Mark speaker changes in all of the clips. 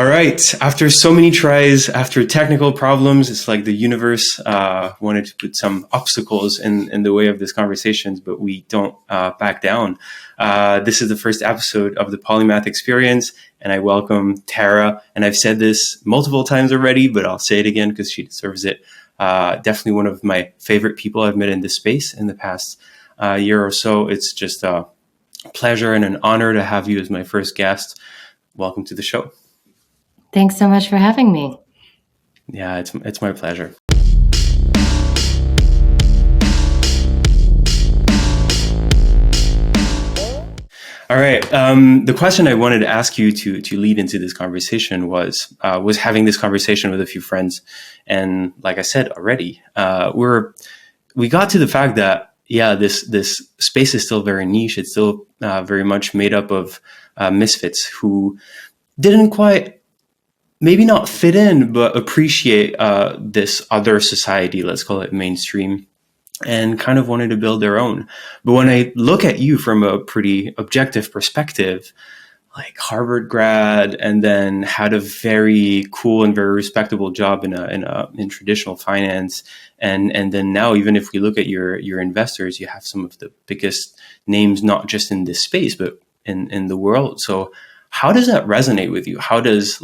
Speaker 1: All right. After so many tries, after technical problems, it's like the universe wanted to put some obstacles in the way of this conversations, but we don't back down. This is the first episode of the Polymath Experience, and I welcome Tara. And I've said this multiple times already, but I'll say it again because she deserves it. Definitely one of my favorite people I've met in this space in the past year or so. It's just a pleasure and an honor to have you as my first guest. Welcome to the show.
Speaker 2: Thanks so much for having me.
Speaker 1: Yeah, it's my pleasure. All right. The question I wanted to ask you to lead into this conversation was having this conversation with a few friends, and like I said already, we got to the fact that this space is still very niche. It's still very much made up of misfits who didn't quite. Maybe not fit in, but appreciate this other society, let's call it mainstream, and kind of wanted to build their own. But when I look at you from a pretty objective perspective, like Harvard grad, and then had a very cool and very respectable job in traditional finance, and then now, even if we look at your investors, you have some of the biggest names, not just in this space, but in the world. So how does that resonate with you? How does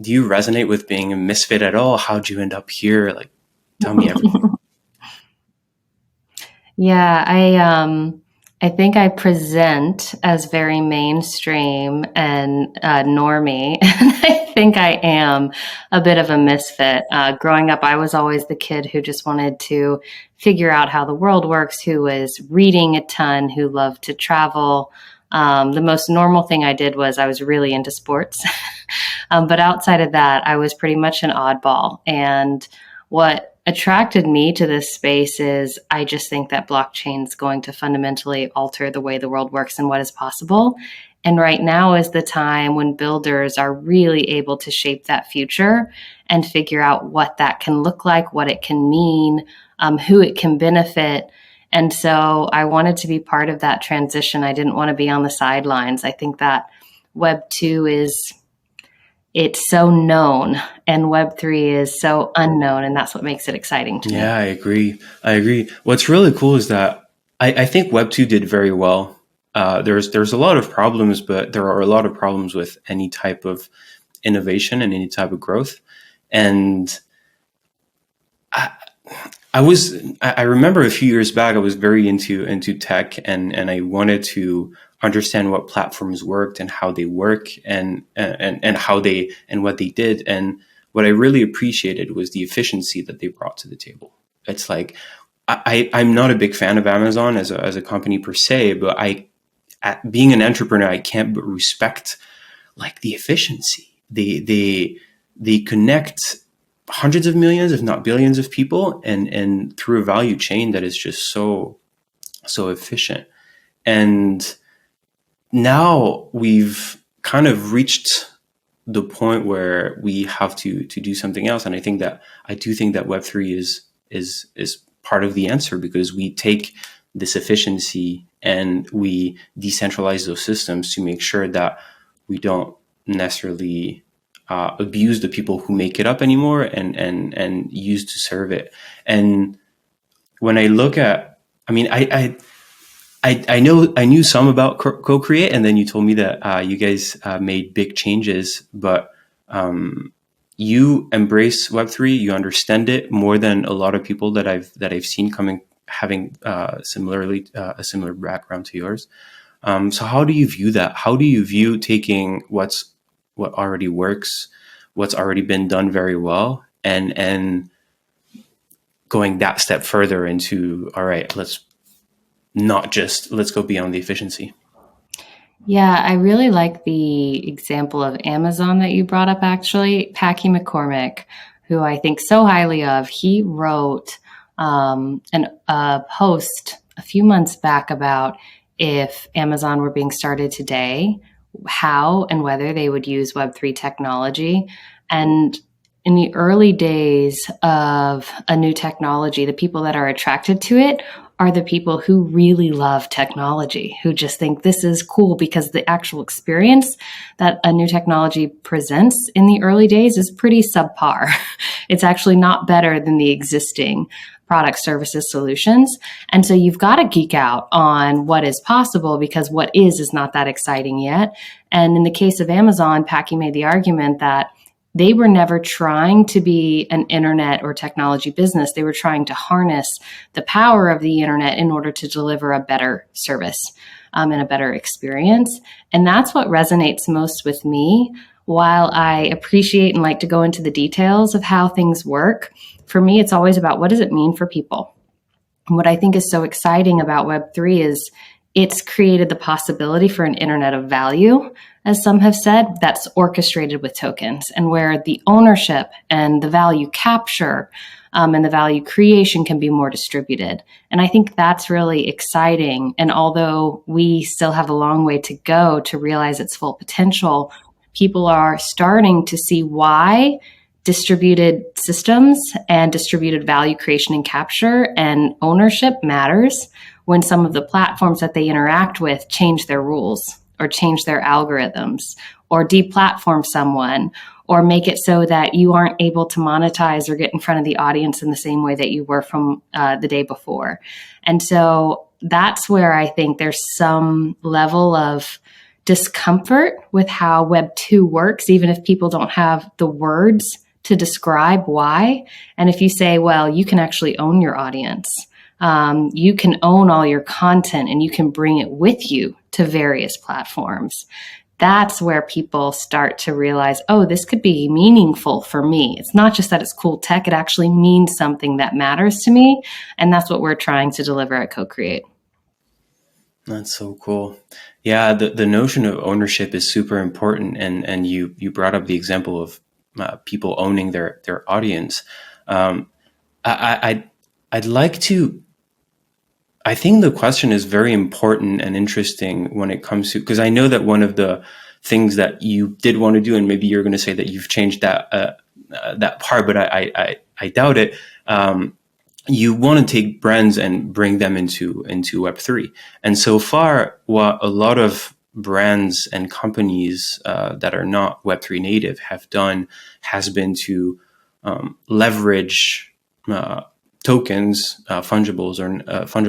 Speaker 1: do you resonate with being a misfit at all? How'd you end up here? Tell me everything.
Speaker 2: Yeah, I think I present as very mainstream and normie, and I think I am a bit of a misfit. Growing up, I was always the kid who just wanted to figure out how the world works, who was reading a ton, who loved to travel. The most normal thing I did was I was really into sports. But outside of that, I was pretty much an oddball. And what attracted me to this space is I just think that blockchain is going to fundamentally alter the way the world works and what is possible. And right now is the time when builders are really able to shape that future and figure out what that can look like, what it can mean, who it can benefit. And so I wanted to be part of that transition. I didn't want to be on the sidelines. I think that Web 2 it's so known and Web 3 is so unknown, and that's what makes it exciting to me.
Speaker 1: Yeah, I agree. What's really cool is that I think Web 2 did very well. There's a lot of problems, but there are a lot of problems with any type of innovation and any type of growth. And I remember a few years back, I was very into tech, and I wanted to understand what platforms worked and how they work and how they and what they did. And what I really appreciated was the efficiency that they brought to the table. It's like I'm not a big fan of Amazon as a company per se, but being an entrepreneur, I can't but respect the efficiency. They connect hundreds of millions, if not billions of people, and through a value chain that is just so efficient. And now we've kind of reached the point where we have to do something else. And I do think that Web3 is part of the answer, because we take this efficiency and we decentralize those systems to make sure that we don't necessarily abuse the people who make it up anymore and use to serve it. And when I look at, I knew some about Co-Create, and then you told me that you guys made big changes, but you embrace Web3, you understand it more than a lot of people that I've seen having a similar background to yours. So how do you view that? How do you view taking what already works, what's already been done very well, and going that step further into, all right, let's go beyond the efficiency?
Speaker 2: Yeah, I really like the example of Amazon that you brought up, actually. Packy McCormick, who I think so highly of, he wrote a post a few months back about if Amazon were being started today, how and whether they would use Web3 technology. And in the early days of a new technology, the people that are attracted to it are the people who really love technology, who just think this is cool because the actual experience that a new technology presents in the early days is pretty subpar. It's actually not better than the existing product, services, solutions. And so you've got to geek out on what is possible because what is not that exciting yet. And in the case of Amazon, Packy made the argument that they were never trying to be an internet or technology business. They were trying to harness the power of the internet in order to deliver a better service and a better experience. And that's what resonates most with me. While I appreciate and like to go into the details of how things work, for me, it's always about what does it mean for people? And what I think is so exciting about Web3 is it's created the possibility for an internet of value, as some have said, that's orchestrated with tokens, and where the ownership and the value capture and the value creation can be more distributed. And I think that's really exciting. And although we still have a long way to go to realize its full potential, people are starting to see why distributed systems and distributed value creation and capture and ownership matters when some of the platforms that they interact with change their rules or change their algorithms or deplatform someone or make it so that you aren't able to monetize or get in front of the audience in the same way that you were from the day before. And so that's where I think there's some level of discomfort with how Web 2 works, even if people don't have the words to describe why. And if you say, well, you can actually own your audience, you can own all your content and you can bring it with you to various platforms. That's where people start to realize, oh, this could be meaningful for me. It's not just that it's cool tech, it actually means something that matters to me. And that's what we're trying to deliver at Co-Create.
Speaker 1: That's so cool. Yeah, the notion of ownership is super important. And you brought up the example of people owning their audience. I'd like to, I think the question is very important and interesting when it comes to, because I know that one of the things that you did want to do, and maybe you're going to say that you've changed that part, but I doubt it. You want to take brands and bring them into Web3. And so far, what a lot of brands and companies that are not Web3 native have done has been to leverage tokens, fungible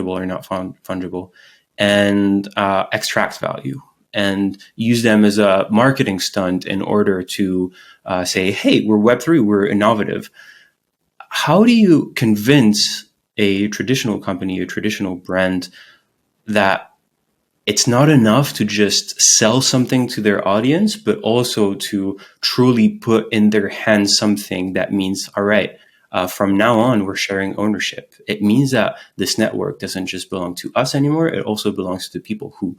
Speaker 1: or not fungible, and extract value and use them as a marketing stunt in order to say, hey, we're Web3, we're innovative. How do you convince a traditional company, a traditional brand, that it's not enough to just sell something to their audience, but also to truly put in their hands something that means, all right, from now on, we're sharing ownership. It means that this network doesn't just belong to us anymore. It also belongs to the people who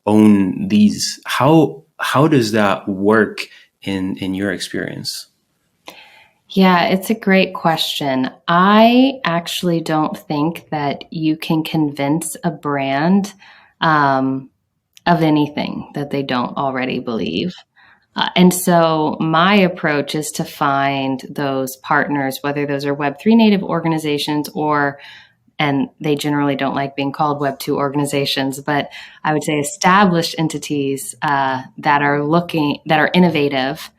Speaker 1: own these. How does that work in your experience?
Speaker 2: Yeah, it's a great question. I actually don't think that you can convince a brand of anything that they don't already believe. And so my approach is to find those partners, whether those are Web3 native organizations and they generally don't like being called Web2 organizations, but I would say established entities that are innovative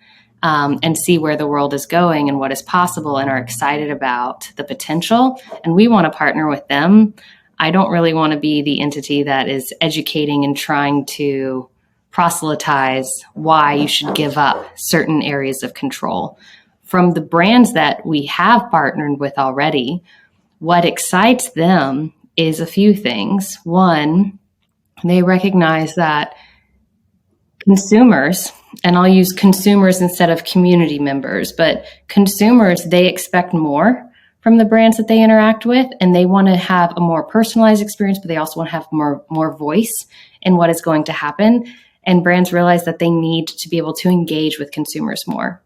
Speaker 2: and see where the world is going and what is possible and are excited about the potential. And we want to partner with them. I don't really want to be the entity that is educating and trying to proselytize why you should give up certain areas of control. From the brands that we have partnered with already, what excites them is a few things. One, they recognize that consumers, and I'll use consumers instead of community members, but consumers, they expect more from the brands that they interact with, and they want to have a more personalized experience, but they also want to have more voice in what is going to happen. And brands realize that they need to be able to engage with consumers more.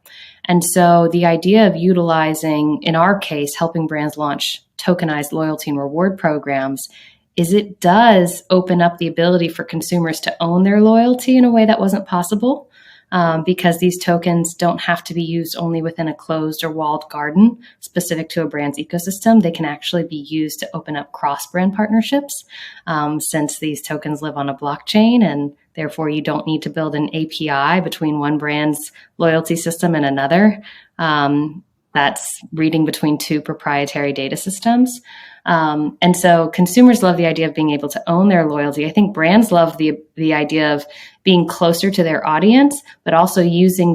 Speaker 2: And so the idea of utilizing, in our case, helping brands launch tokenized loyalty and reward programs is it does open up the ability for consumers to own their loyalty in a way that wasn't possible because these tokens don't have to be used only within a closed or walled garden specific to a brand's ecosystem. They can actually be used to open up cross-brand partnerships, since these tokens live on a blockchain, and therefore you don't need to build an API between one brand's loyalty system and another. That's reading between two proprietary data systems. And so consumers love the idea of being able to own their loyalty. I think brands love the idea of being closer to their audience, but also using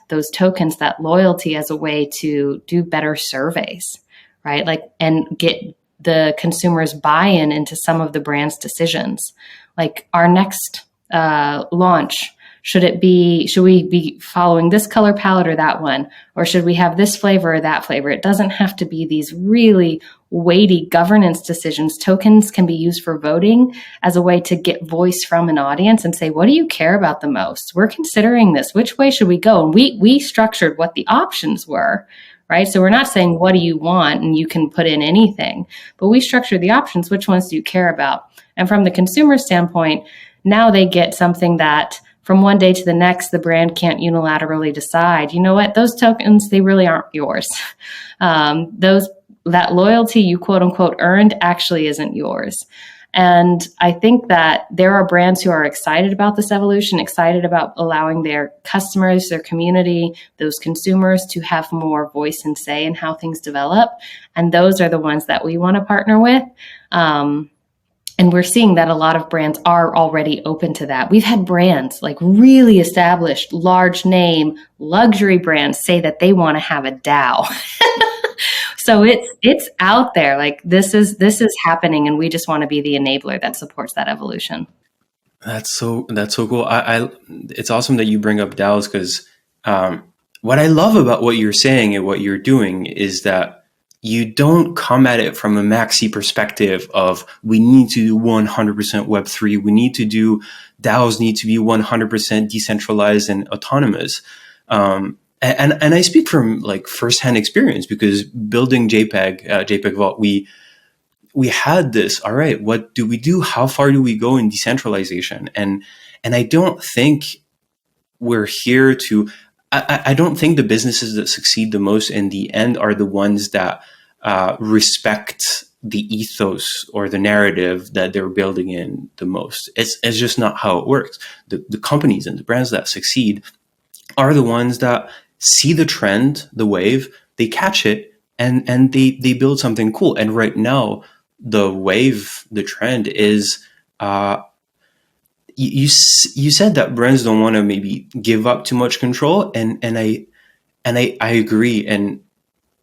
Speaker 2: those tokens, that loyalty, as a way to do better surveys, right? Like, and get the consumers' buy-in into some of the brand's decisions. Like our next launch, should we be following this color palette or that one? Or should we have this flavor or that flavor? It doesn't have to be these really weighty governance decisions. Tokens can be used for voting as a way to get voice from an audience and say, what do you care about the most? We're considering this. Which way should we go? And we structured what the options were, right? So we're not saying, what do you want? And you can put in anything, but we structured the options. Which ones do you care about? And from the consumer standpoint, now they get something that from one day to the next, the brand can't unilaterally decide, you know what, those tokens, they really aren't yours. That loyalty you quote unquote earned actually isn't yours. And I think that there are brands who are excited about this evolution, excited about allowing their customers, their community, those consumers to have more voice and say in how things develop. And those are the ones that we want to partner with. And we're seeing that a lot of brands are already open to that. We've had brands, like really established, large name, luxury brands, say that they want to have a DAO. So it's out there. Like this is happening, and we just want to be the enabler that supports that evolution.
Speaker 1: That's so cool. It's awesome that you bring up DAOs, because what I love about what you're saying and what you're doing is that you don't come at it from a maxi perspective of, we need to do 100% Web3. We need to do, DAOs need to be 100% decentralized and autonomous. And I speak from like firsthand experience, because building JPEG Vault, we had this, all right, what do we do? How far do we go in decentralization? And I don't think we're here to, I don't think the businesses that succeed the most in the end are the ones that respect the ethos or the narrative that they're building in the most. It's just not how it works. The companies and the brands that succeed are the ones that see the trend, the wave, they catch it, and they build something cool. And right now, the wave, the trend is, you said that brands don't want to maybe give up too much control, and I agree. And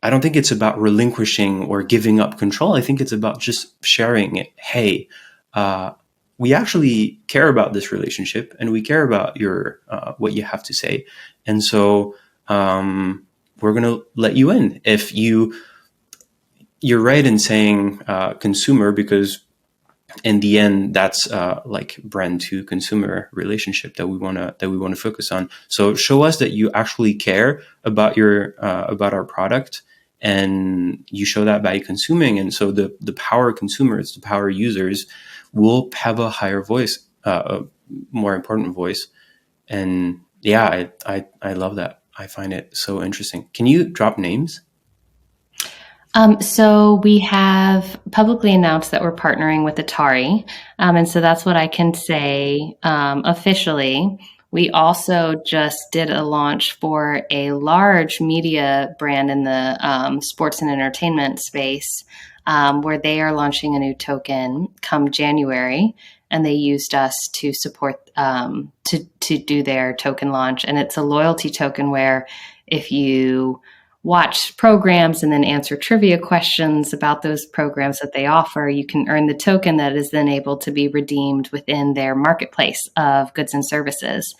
Speaker 1: I don't think it's about relinquishing or giving up control. I think it's about just sharing it. Hey, we actually care about this relationship, and we care about your what you have to say, and so we're going to let you in. If you're right in saying consumer, because in the end, that's like brand to consumer relationship that we want to focus on. So show us that you actually care about about our product, and you show that by consuming. And so the power consumers, the power users, will have a higher voice, a more important voice. And yeah, I love that. I find it so interesting. Can you drop names?
Speaker 2: So we have publicly announced that we're partnering with Atari. And so that's what I can say officially. We also just did a launch for a large media brand in the sports and entertainment space, where they are launching a new token come January. And they used us to support to do their token launch. And it's a loyalty token where if you watch programs and then answer trivia questions about those programs that they offer, you can earn the token that is then able to be redeemed within their marketplace of goods and services.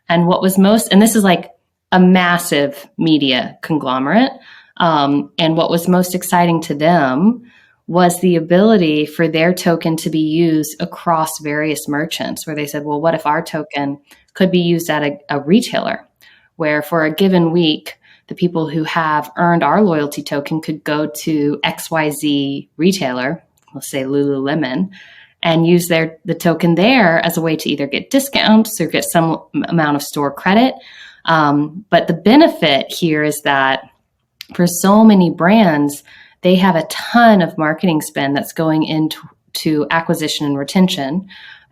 Speaker 2: And and this is like a massive media conglomerate. And what was most exciting to them was the ability for their token to be used across various merchants, where they said, well, what if our token could be used at a retailer, where for a given week, the people who have earned our loyalty token could go to XYZ retailer, let's say Lululemon, and use the token there as a way to either get discounts or get some amount of store credit. But the benefit here is that for so many brands, they have a ton of marketing spend that's going into acquisition and retention.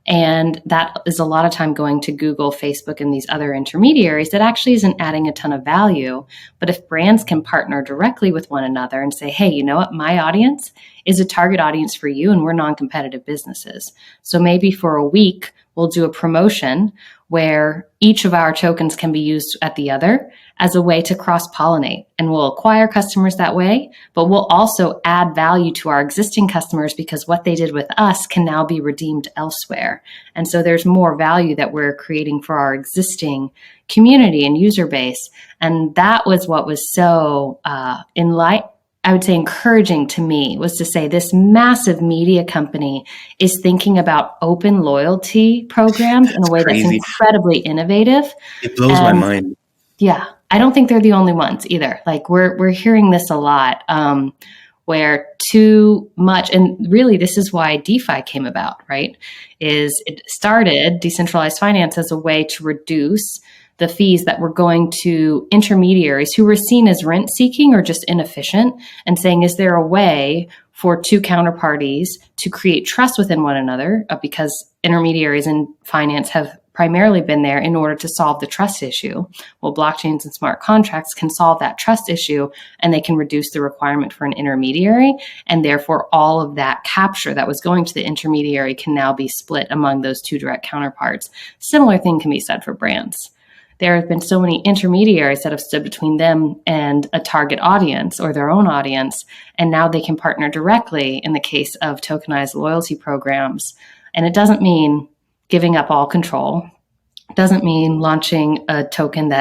Speaker 2: And that is a lot of time going to Google, Facebook, and these other intermediaries that actually isn't adding a ton of value. But if brands can partner directly with one another and say, hey, you know what, my audience is a target audience for you, and we're non-competitive businesses. So maybe for a week, we'll do a promotion where each of our tokens can be used at the other as a way to cross-pollinate. And we'll acquire customers that way, but we'll also add value to our existing customers because what they did with us can now be redeemed elsewhere. And so there's more value that we're creating for our existing community and user base. And that was what was so I would say encouraging to me, was to say this massive media company is thinking about open loyalty programs in a way that's incredibly innovative.
Speaker 1: It blows my mind.
Speaker 2: Yeah, I don't think they're the only ones either. Like we're hearing this a lot, where too much, and really this is why DeFi came about, right? Is it started decentralized finance as a way to reduce the fees that were going to intermediaries who were seen as rent seeking or just inefficient, and saying, is there a way for two counterparties to create trust within one another? Because intermediaries in finance have primarily been there in order to solve the trust issue. Well, blockchains and smart contracts can solve that trust issue, and they can reduce the requirement for an intermediary. And therefore, all of that capture that was going to the intermediary can now be split among those two direct counterparts. Similar thing can be said for brands. There have been so many intermediaries that have stood between them and a target audience or their own audience, and now they can partner directly in the case of tokenized loyalty programs. And it doesn't mean giving up all control. It doesn't mean launching a token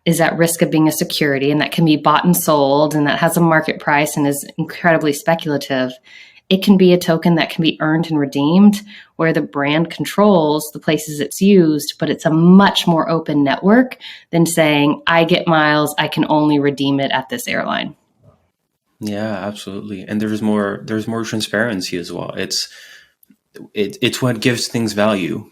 Speaker 2: is at risk of being a security and that can be bought and sold and that has a market price and is incredibly speculative. It can be a token that can be earned and redeemed where the brand controls the places it's used, but it's a much more open network than saying, I get miles, I can only redeem it at this airline.
Speaker 1: Yeah, absolutely. And there's more transparency as well. It's what gives things value.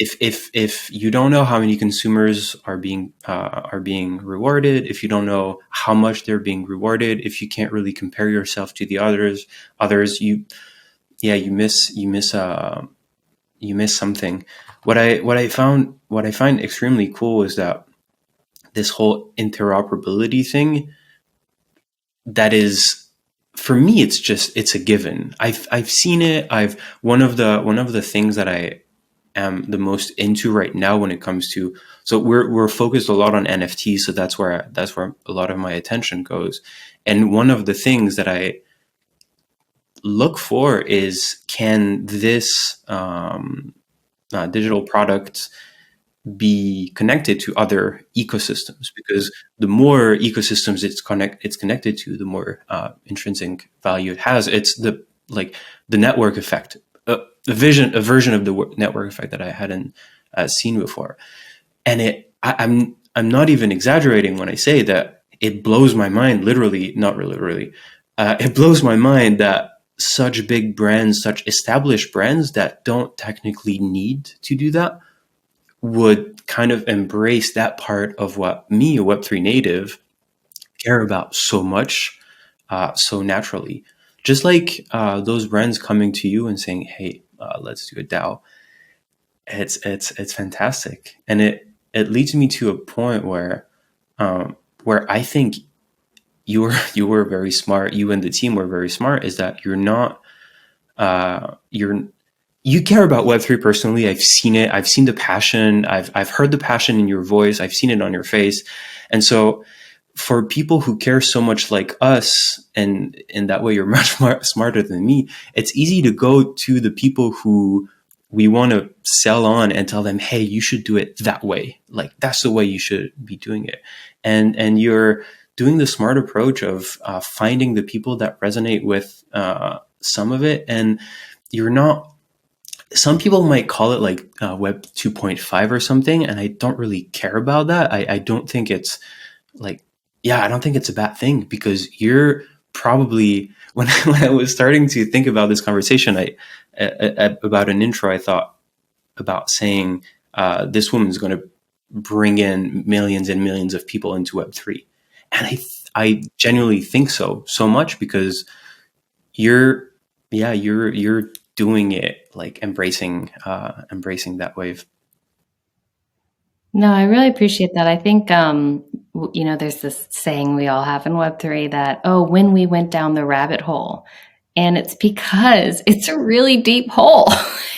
Speaker 1: If you don't know how many consumers are being rewarded, if you don't know how much they're being rewarded, if you can't really compare yourself to the others, you miss something. What I find extremely cool is that this whole interoperability thing, that is, for me, it's a given. I've seen it. One of the things that I am the most into right now when it comes to, so we're focused a lot on NFTs, so that's where a lot of my attention goes. And one of the things that I look for is, can this digital product be connected to other ecosystems? Because the more ecosystems it's connected to, the more intrinsic value it has. It's the network effect, a version of the network effect that I hadn't seen before. And I'm not even exaggerating when I say that it blows my mind. Literally, not really. It blows my mind that such big brands, such established brands that don't technically need to do that, would kind of embrace that part of what me, a Web3 native, care about so much, so naturally. Just like those brands coming to you and saying, "Hey, let's do a DAO." It's fantastic, and it leads me to a point where I think you were very smart. You and the team were very smart. Is that you're not you care about Web3 personally. I've seen it. I've seen the passion. I've heard the passion in your voice. I've seen it on your face. And so for people who care so much like us, and in that way you're much smarter than me, it's easy to go to the people who we want to sell on and tell them, hey, you should do it that way. Like, that's the way you should be doing it. And you're doing the smart approach of finding the people that resonate with some of it. And you're not, some people might call it like Web 2.5 or something, and I don't really care about that. I don't think it's like, I don't think it's a bad thing, because you're probably when I was starting to think about this conversation, about an intro, I thought about saying this woman's going to bring in millions and millions of people into Web3, and I genuinely think so much because you're you're doing it, like embracing that wave.
Speaker 2: No, I really appreciate that. I think, there's this saying we all have in Web3 that, oh, when we went down the rabbit hole. And it's because it's a really deep hole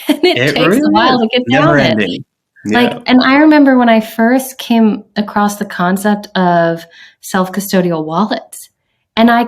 Speaker 2: and it
Speaker 1: It
Speaker 2: takes a
Speaker 1: really
Speaker 2: while
Speaker 1: is
Speaker 2: to get
Speaker 1: never
Speaker 2: down it.
Speaker 1: ending.
Speaker 2: Like,
Speaker 1: Yeah,
Speaker 2: and I remember when I first came across the concept of self-custodial wallets, and I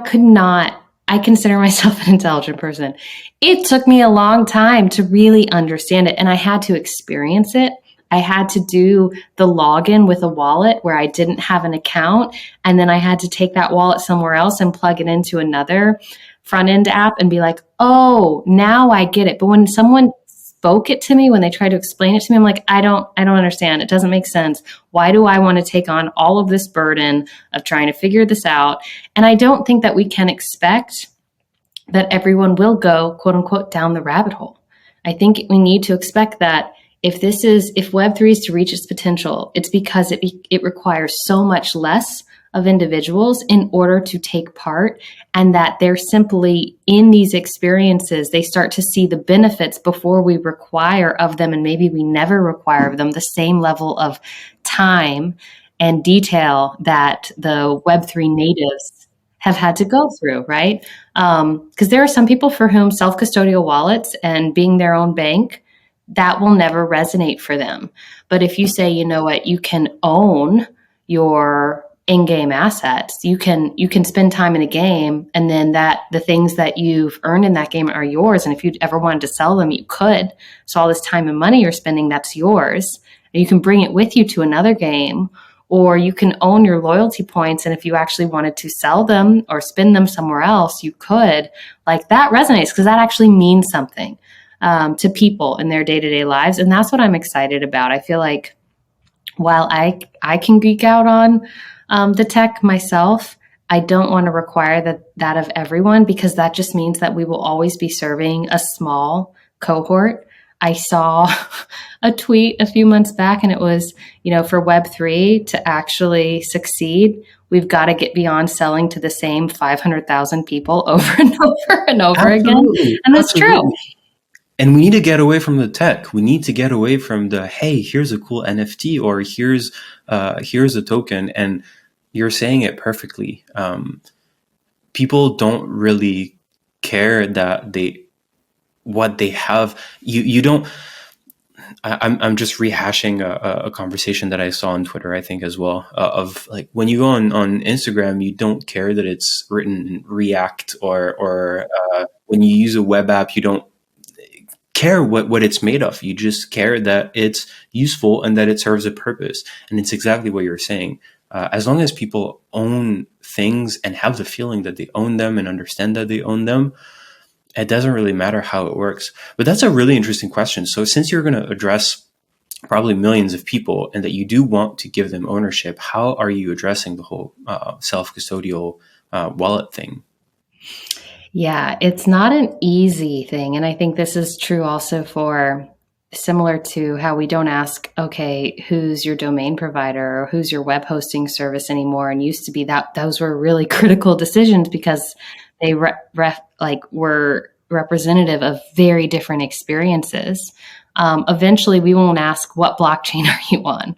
Speaker 2: consider myself an intelligent person. It took me a long time to really understand it, and I had to experience it. I had to do the login with a wallet where I didn't have an account, and then I had to take that wallet somewhere else and plug it into another front end app and be like, oh, now I get it. But when someone spoke it to me, when they tried to explain it to me, I'm like, I don't understand. It doesn't make sense. Why do I want to take on all of this burden of trying to figure this out? And I don't think that we can expect that everyone will go, quote unquote, down the rabbit hole. I think we need to expect that if Web3 is to reach its potential, it's because it requires so much less of individuals in order to take part, and that they're simply in these experiences, they start to see the benefits before we require of them, and maybe we never require of them the same level of time and detail that the Web3 natives have had to go through, right? Because there are some people for whom self-custodial wallets and being their own bank, that will never resonate for them. But if you say, you know what, you can own your in-game assets, you can spend time in a game, and then that the things that you've earned in that game are yours. And if you ever wanted to sell them, you could. So all this time and money you're spending, that's yours. And you can bring it with you to another game, or you can own your loyalty points. And if you actually wanted to sell them or spend them somewhere else, you could. Like, that resonates because that actually means something to people in their day-to-day lives. And that's what I'm excited about. I feel like while I can geek out on the tech myself, I don't want to require that of everyone, because that just means that we will always be serving a small cohort. I saw a tweet a few months back, and it was, for Web3 to actually succeed, we've got to get beyond selling to the same 500,000 people over and over and over again.
Speaker 1: absolutely,
Speaker 2: And that's true.
Speaker 1: absolutely. And we need to get away from the tech. We need to get away from the, hey, here's a cool NFT, or here's a token. And you're saying it perfectly. People don't really care that what they have. You don't. I'm just rehashing a conversation that I saw on Twitter, I think, as well, of like, when you go on Instagram, you don't care that it's written in React, or when you use a web app, you don't care what it's made of. You just care that it's useful and that it serves a purpose. And it's exactly what you're saying. As long as people own things and have the feeling that they own them and understand that they own them, it doesn't really matter how it works. But that's a really interesting question. So since you're going to address probably millions of people and that you do want to give them ownership, how are you addressing the whole self-custodial wallet thing?
Speaker 2: Yeah, it's not an easy thing. And I think this is true also for, similar to how we don't ask, okay, who's your domain provider or who's your web hosting service anymore. And used to be that those were really critical decisions because they were representative of very different experiences. Eventually we won't ask, what blockchain are you on?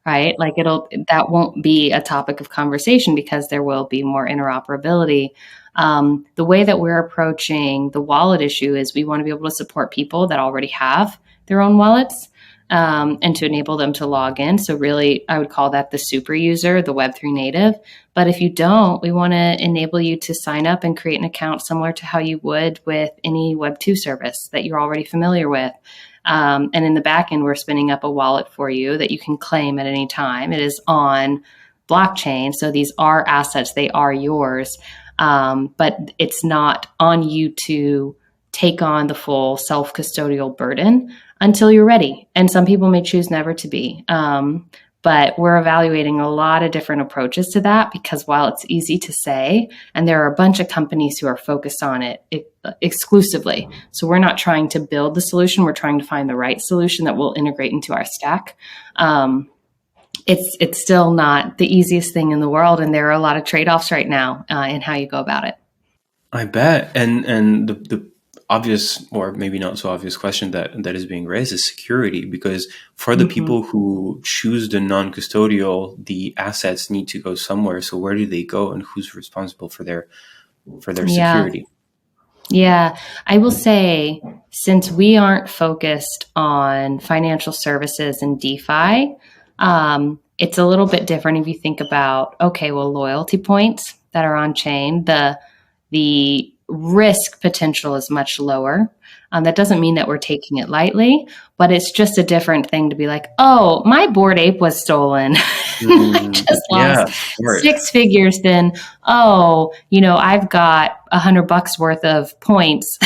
Speaker 2: Right? Like, that won't be a topic of conversation because there will be more interoperability. The way that we're approaching the wallet issue is we want to be able to support people that already have their own wallets, and to enable them to log in. So really, I would call that the super user, the Web3 native. But if you don't, we want to enable you to sign up and create an account similar to how you would with any Web2 service that you're already familiar with. And in the back end, we're spinning up a wallet for you that you can claim at any time. It is on blockchain. So these are assets, they are yours. But it's not on you to take on the full self-custodial burden until you're ready. And some people may choose never to be. But we're evaluating a lot of different approaches to that, because while it's easy to say, and there are a bunch of companies who are focused on it exclusively. So we're not trying to build the solution. We're trying to find the right solution that will integrate into our stack. It's still not the easiest thing in the world. And there are a lot of trade-offs right now in how you go about it.
Speaker 1: I bet. And the obvious, or maybe not so obvious question that is being raised is security, because for the people who choose the non-custodial, the assets need to go somewhere. So where do they go, and who's responsible for their security?
Speaker 2: Yeah, I will say, since we aren't focused on financial services and DeFi, it's a little bit different if you think about, okay, well, loyalty points that are on chain, the risk potential is much lower. That doesn't mean that we're taking it lightly, but it's just a different thing to be like, oh, my Bored Ape was stolen. I just lost 6 figures. Then, oh, I've got $100 worth of points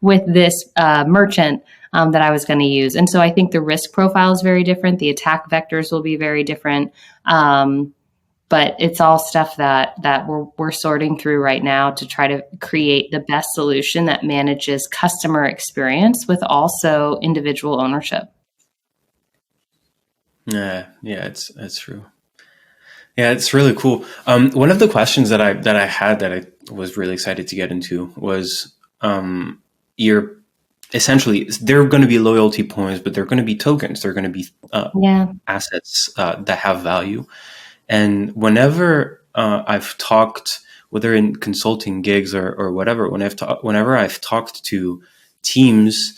Speaker 2: with this merchant that I was going to use. And so I think the risk profile is very different. The attack vectors will be very different. But it's all stuff that we're sorting through right now to try to create the best solution that manages customer experience with also individual ownership.
Speaker 1: Yeah, it's true. Yeah, it's really cool. One of the questions that I had that I was really excited to get into was you're essentially, they're going to be loyalty points, but they're going to be tokens. They're going to be assets that have value. And whenever I've talked, whether in consulting gigs or whatever, whenever I've talked to teams,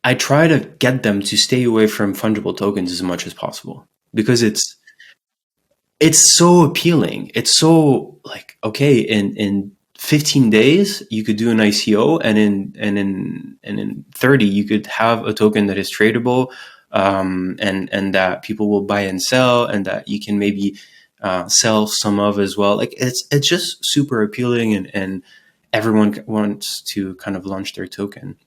Speaker 1: I try to get them to stay away from fungible tokens as much as possible, because it's so appealing. It's so like, okay, in 15 days you could do an ICO, and in 30 you could have a token that is tradable. And that people will buy and sell, and that you can maybe sell some of as well. Like it's just super appealing, and everyone wants to kind of launch their token.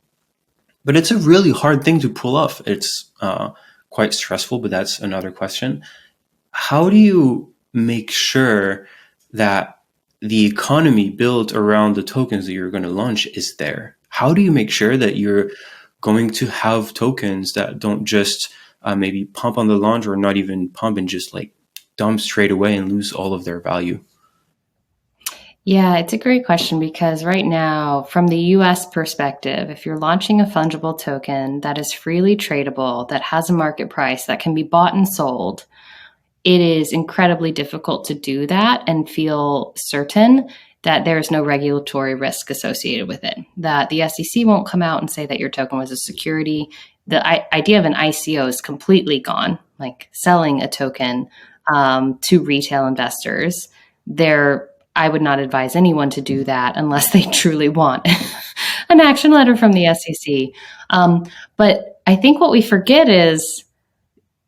Speaker 1: But it's a really hard thing to pull off. It's quite stressful, but that's another question. How do you make sure that the economy built around the tokens that you're going to launch is there? How do you make sure that you're going to have tokens that don't just maybe pump on the launch, or not even pump and just like dump straight away and lose all of their value?
Speaker 2: Yeah, it's a great question, because right now, from the US perspective, if you're launching a fungible token that is freely tradable, that has a market price, that can be bought and sold, it is incredibly difficult to do that and feel certain that there is no regulatory risk associated with it, that the SEC won't come out and say that your token was a security. The idea of an ICO is completely gone, like selling a token to retail investors. I would not advise anyone to do that unless they truly want an action letter from the SEC. But I think what we forget is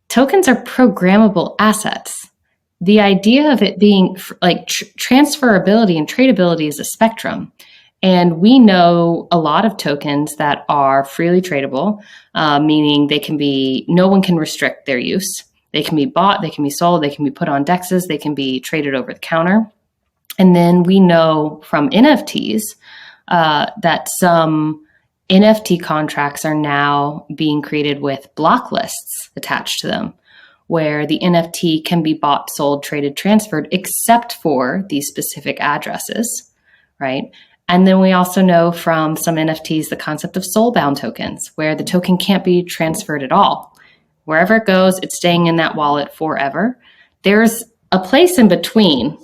Speaker 2: tokens are programmable assets. The idea of it being like transferability and tradability is a spectrum. And we know a lot of tokens that are freely tradable, meaning no one can restrict their use. They can be bought, they can be sold, they can be put on dexes, they can be traded over the counter. And then we know from NFTs that some NFT contracts are now being created with block lists attached to them, where the NFT can be bought, sold, traded, transferred, except for these specific addresses, right? And then we also know from some NFTs the concept of soul-bound tokens, where the token can't be transferred at all. Wherever it goes, it's staying in that wallet forever. There's a place in between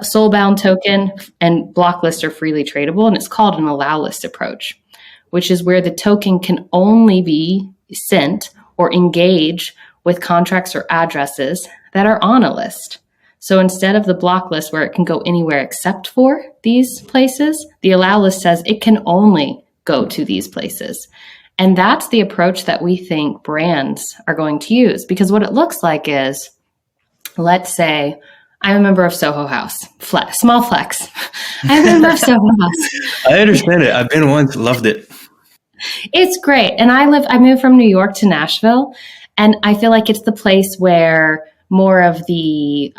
Speaker 2: soul-bound token and block list are freely tradable, and it's called an allow list approach, which is where the token can only be sent or engage with contracts or addresses that are on a list. So instead of the block list where it can go anywhere except for these places, the allow list says it can only go to these places. And that's the approach that we think brands are going to use, because what it looks like is, let's say I'm a member of Soho House. Small flex. I'm a member of Soho House.
Speaker 1: I understand it. I've been once, loved it.
Speaker 2: It's great. And I moved from New York to Nashville. And I feel like it's the place where more of the,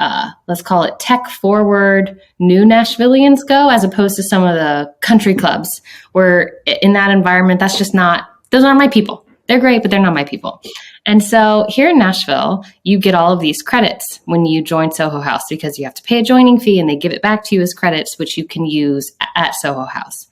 Speaker 2: let's call it tech forward new Nashvillians go, as opposed to some of the country clubs where in that environment, that's just not, those aren't my people. They're great, but they're not my people. And so here in Nashville, you get all of these credits when you join Soho House because you have to pay a joining fee and they give it back to you as credits, which you can use at Soho House.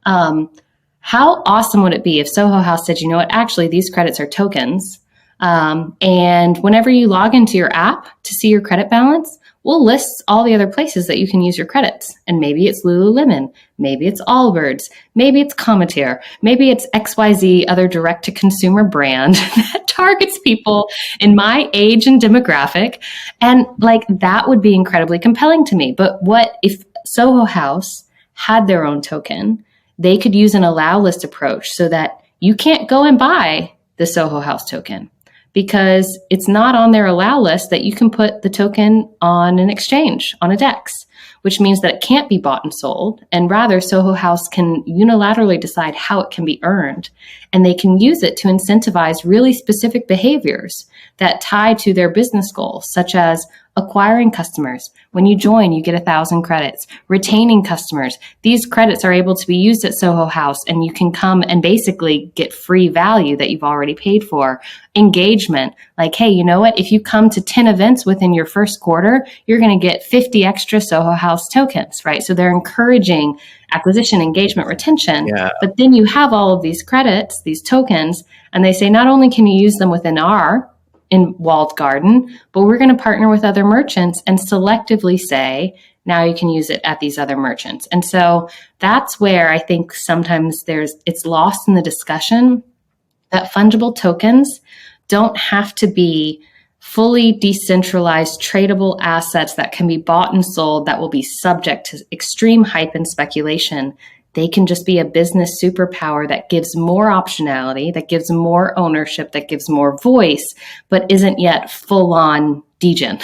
Speaker 2: How awesome would it be if Soho House said, you know what, actually, these credits are tokens. And whenever you log into your app to see your credit balance, we'll list all the other places that you can use your credits. And maybe it's Lululemon, maybe it's Allbirds, maybe it's Cometeer, maybe it's XYZ other direct-to-consumer brand that targets people in my age and demographic. And like that would be incredibly compelling to me. But what if Soho House had their own token? They could use an allow list approach so that you can't go and buy the Soho House token, because it's not on their allow list that you can put the token on an exchange, on a DEX, which means that it can't be bought and sold. And rather, Soho House can unilaterally decide how it can be earned. And they can use it to incentivize really specific behaviors that tie to their business goals, such as acquiring customers. When you join, you get 1,000 credits. Retaining customers. These credits are able to be used at Soho House, and you can come and basically get free value that you've already paid for. Engagement. Like, hey, you know what? If you come to 10 events within your first quarter, you're going to get 50 extra Soho House tokens, right? So they're encouraging acquisition, engagement, retention.
Speaker 1: Yeah.
Speaker 2: But then you have all of these credits, these tokens, and they say not only can you use them within our in walled garden, but we're going to partner with other merchants and selectively say, now you can use it at these other merchants. And so that's where I think sometimes it's lost in the discussion that fungible tokens don't have to be fully decentralized tradable assets that can be bought and sold that will be subject to extreme hype and speculation. They can just be a business superpower that gives more optionality, that gives more ownership, that gives more voice, but isn't yet full on degen.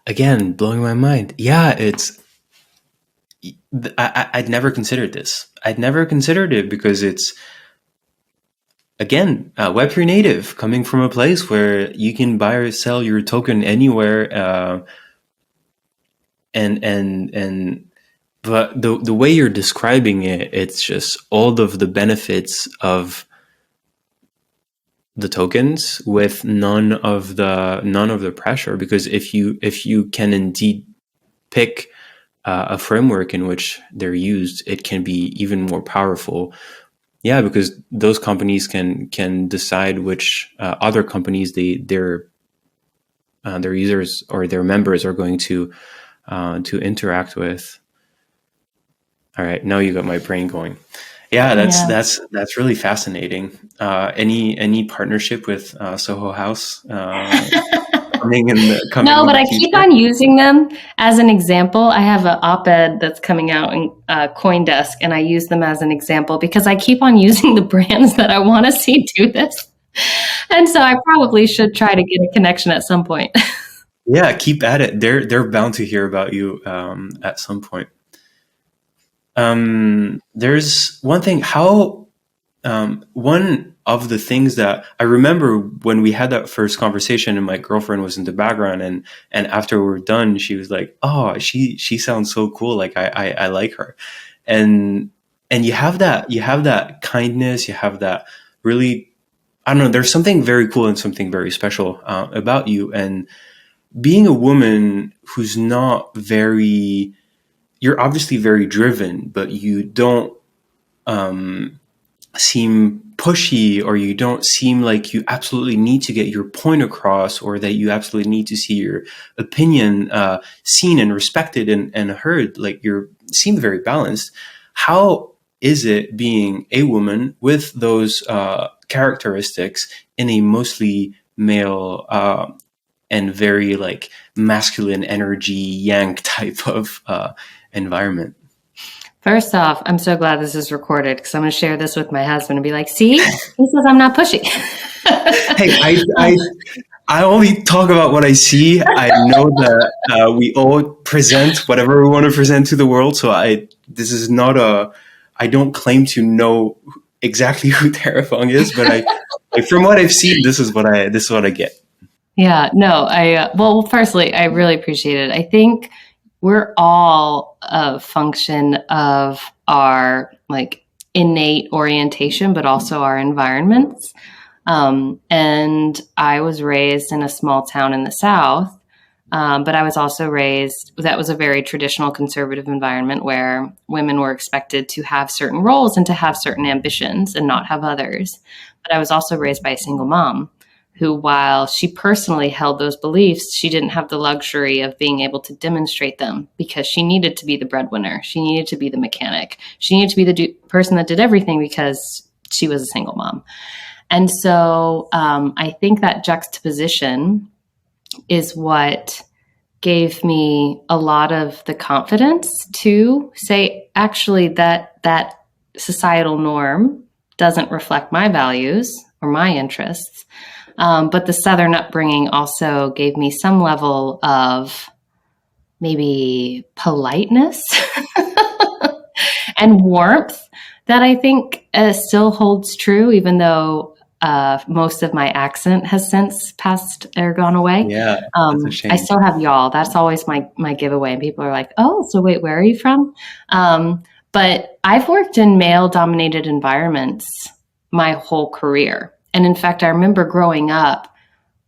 Speaker 1: Again, blowing my mind. Yeah, I'd never considered this. I'd never considered it because it's, again, Webpry Native, coming from a place where you can buy or sell your token anywhere, but the way you're describing it, it's just all of the benefits of the tokens with none of the pressure. Because if you can indeed pick a framework in which they're used, it can be even more powerful. Yeah, because those companies can decide which other companies their users or their members are going to interact with. All right, now you got my brain going. Yeah, that's really fascinating. Any partnership with Soho House coming in
Speaker 2: No, but
Speaker 1: the
Speaker 2: I
Speaker 1: future?
Speaker 2: keep on using them as an example. I have an op-ed that's coming out in CoinDesk, and I use them as an example because I keep on using the brands that I want to see do this. And so I probably should try to get a connection at some point.
Speaker 1: Yeah, keep at it. They're bound to hear about you at some point. There's one thing. One of the things that I remember when we had that first conversation, and my girlfriend was in the background, and after we were done, she was like, "Oh, she sounds so cool. Like I like her," and you have that kindness. You have that really, I don't know. There's something very cool and something very special about you, and being a woman who's not very. You're obviously very driven, but you don't seem pushy, or you don't seem like you absolutely need to get your point across, or that you absolutely need to see your opinion seen and respected and heard. Like you seem very balanced. How is it being a woman with those characteristics in a mostly male and very like masculine energy yang type of environment?
Speaker 2: First off, I'm so glad this is recorded because I'm going to share this with my husband and be like, see, he says I'm not pushy.
Speaker 1: Hey, I only talk about what I see. I know that we all present whatever we want to present to the world. So this is not I don't claim to know exactly who Tara Fung is, but from what I've seen, this is what I get.
Speaker 2: Yeah, no, well, firstly, I really appreciate it. I think we're all a function of our like innate orientation, but also our environments. And I was raised in a small town in the South, but I was also raised, that was a very traditional conservative environment where women were expected to have certain roles and to have certain ambitions and not have others. But I was also raised by a single mom who, while she personally held those beliefs, she didn't have the luxury of being able to demonstrate them because she needed to be the breadwinner. She needed to be the mechanic. She needed to be the person that did everything because she was a single mom. And so I think that juxtaposition is what gave me a lot of the confidence to say, actually, that societal norm doesn't reflect my values or my interests. But the Southern upbringing also gave me some level of maybe politeness and warmth that I think still holds true, even though most of my accent has since passed or gone away.
Speaker 1: Yeah, that's a
Speaker 2: I
Speaker 1: shame.
Speaker 2: still have y'all. That's always my giveaway. And people are like, oh, so wait, where are you from? But I've worked in male dominated environments my whole career. And in fact, I remember growing up,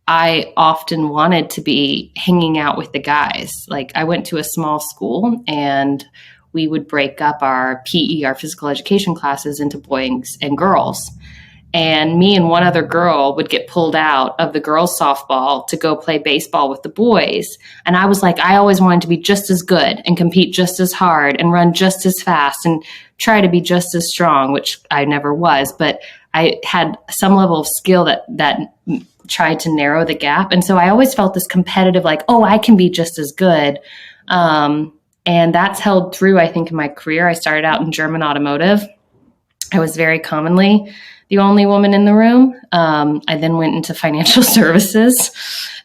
Speaker 2: I often wanted to be hanging out with the guys. Like I went to a small school and we would break up our PE, our physical education classes, into boys and girls. And me and one other girl would get pulled out of the girls' softball to go play baseball with the boys. And I was like, I always wanted to be just as good and compete just as hard and run just as fast and try to be just as strong, which I never was. But I had some level of skill that tried to narrow the gap. And so I always felt this competitive, like, oh, I can be just as good. And that's held through, I think, in my career. I started out in German automotive. I was very commonly the only woman in the room. I then went into financial services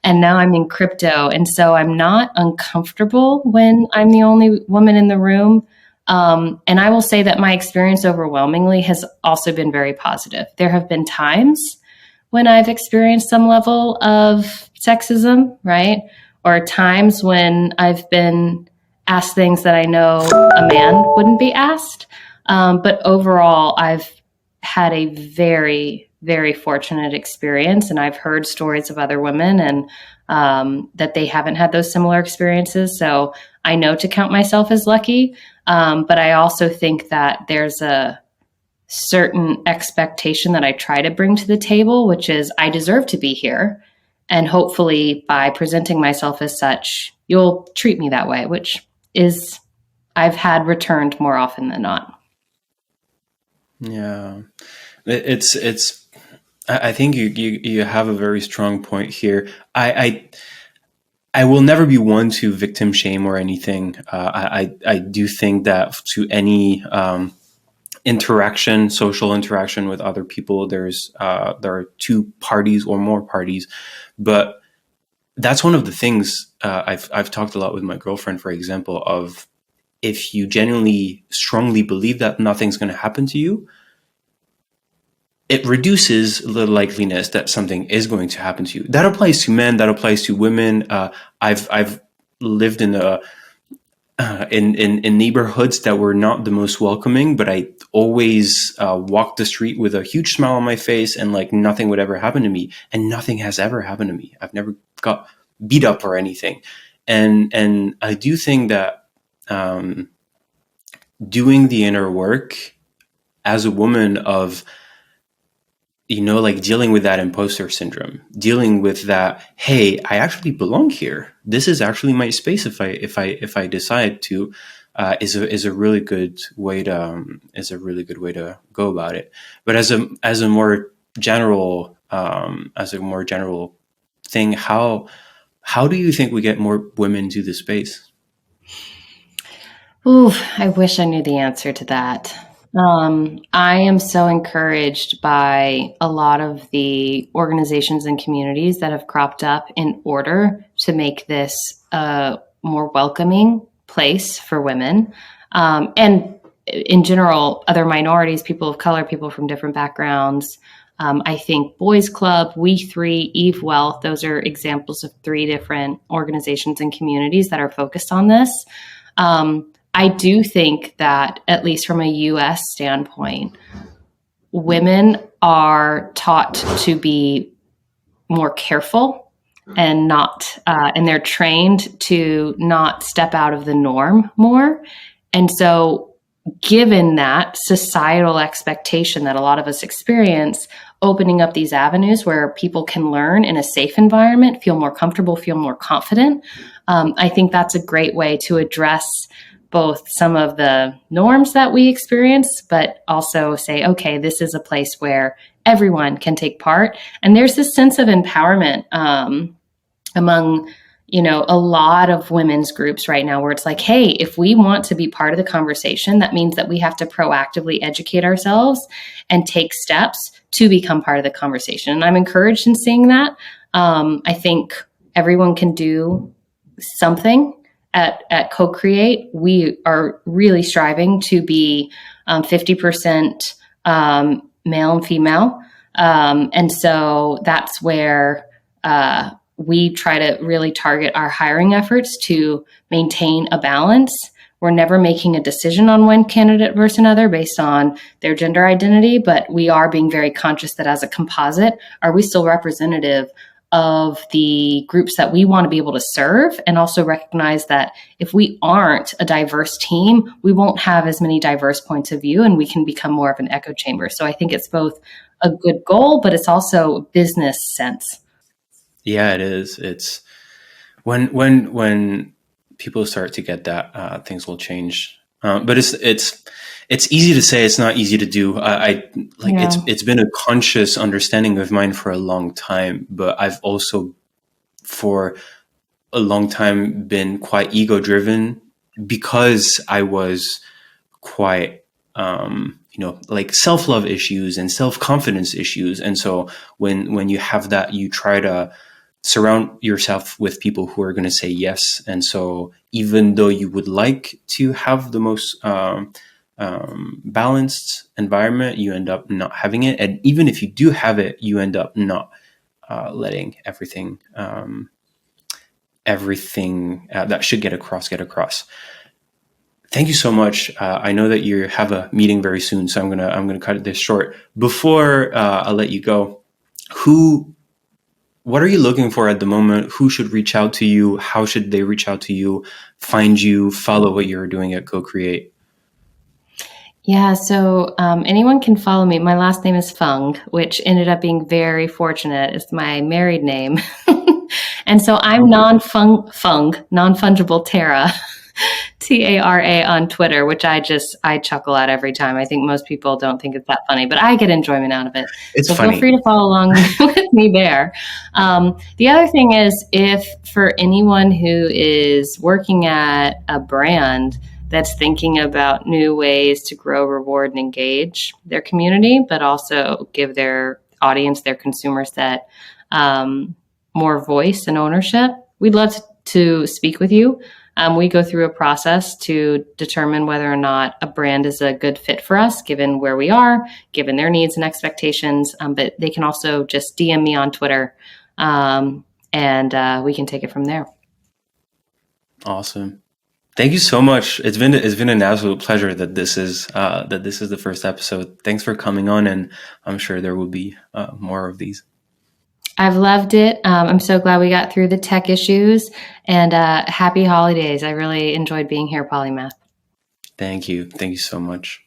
Speaker 2: and now I'm in crypto. And so I'm not uncomfortable when I'm the only woman in the room. And I will say that my experience overwhelmingly has also been very positive. There have been times when I've experienced some level of sexism, right? Or times when I've been asked things that I know a man wouldn't be asked. But overall, I've had a very, very fortunate experience. And I've heard stories of other women and that they haven't had those similar experiences. So I know to count myself as lucky. But I also think that there's a certain expectation that I try to bring to the table, which is I deserve to be here. And hopefully by presenting myself as such, you'll treat me that way, which is I've had returned more often than not.
Speaker 1: Yeah, it's. I think you have a very strong point here. I will never be one to victim shame or anything. I do think that to any interaction, social interaction with other people, there are two parties or more parties, but that's one of the things I've talked a lot with my girlfriend, for example, of if you genuinely strongly believe that nothing's going to happen to you, it reduces the likeliness that something is going to happen to you. That applies to men. That applies to women. I've lived in in neighborhoods that were not the most welcoming, but I always walked the street with a huge smile on my face, and like nothing would ever happen to me, and nothing has ever happened to me. I've never got beat up or anything, and I do think that doing the inner work as a woman of like dealing with that imposter syndrome, dealing with that, hey, I actually belong here. This is actually my space if I decide to, is a really good way to go about it. But as a more general thing, how do you think we get more women to the space?
Speaker 2: Ooh, I wish I knew the answer to that. I am so encouraged by a lot of the organizations and communities that have cropped up in order to make this a more welcoming place for women. And in general, other minorities, people of color, people from different backgrounds. I think Boys Club, We3, Eve Wealth, those are examples of 3 different organizations and communities that are focused on this. I do think that, at least from a US standpoint, women are taught to be more careful and and they're trained to not step out of the norm more. And so, given that societal expectation that a lot of us experience, opening up these avenues where people can learn in a safe environment, feel more comfortable, feel more confident, I think that's a great way to address both some of the norms that we experience, but also say, okay, this is a place where everyone can take part. And there's this sense of empowerment among a lot of women's groups right now, where it's like, hey, if we want to be part of the conversation, that means that we have to proactively educate ourselves and take steps to become part of the conversation. And I'm encouraged in seeing that. I think everyone can do something at Co-Create. We are really striving to be 50% male and female. And so that's where we try to really target our hiring efforts to maintain a balance. We're never making a decision on one candidate versus another based on their gender identity, but we are being very conscious that as a composite, are we still representative of the groups that we want to be able to serve, and also recognize that if we aren't a diverse team, we won't have as many diverse points of view and we can become more of an echo chamber. So I think it's both a good goal, but it's also business sense.
Speaker 1: Yeah, it is. It's when people start to get that, things will change. But it's easy to say, it's not easy to do. It's been a conscious understanding of mine for a long time, but I've also for a long time been quite ego driven because I was quite like self-love issues and self-confidence issues. And so when you have that, you try to surround yourself with people who are going to say yes. And so even though you would like to have the most balanced environment, you end up not having it. And even if you do have it, you end up not letting everything that should get across. Thank you so much. I know that you have a meeting very soon, so I'm gonna cut this short. Before I'll let you go, what are you looking for at the moment? Who should reach out to you? How should they reach out to you, find you, follow what you're doing at Co-Create?
Speaker 2: Yeah, so anyone can follow me. My last name is Fung, which ended up being very fortunate. It's my married name. And so I'm NonFungibleTara, Tara on Twitter, which I chuckle at every time. I think most people don't think it's that funny, but I get enjoyment out of it.
Speaker 1: It's
Speaker 2: so
Speaker 1: funny.
Speaker 2: Feel free to follow along with me there. The other thing is, if for anyone who is working at a brand that's thinking about new ways to grow, reward, and engage their community, but also give their audience, their consumer set, more voice and ownership, we'd love to speak with you. We go through a process to determine whether or not a brand is a good fit for us, given where we are, given their needs and expectations. But they can also just DM me on Twitter, and we can take it from there.
Speaker 1: Awesome. Thank you so much. It's been an absolute pleasure that this is the first episode. Thanks for coming on, and I'm sure there will be more of these.
Speaker 2: I've loved it. I'm so glad we got through the tech issues, and happy holidays. I really enjoyed being here, Polymath.
Speaker 1: Thank you. Thank you so much.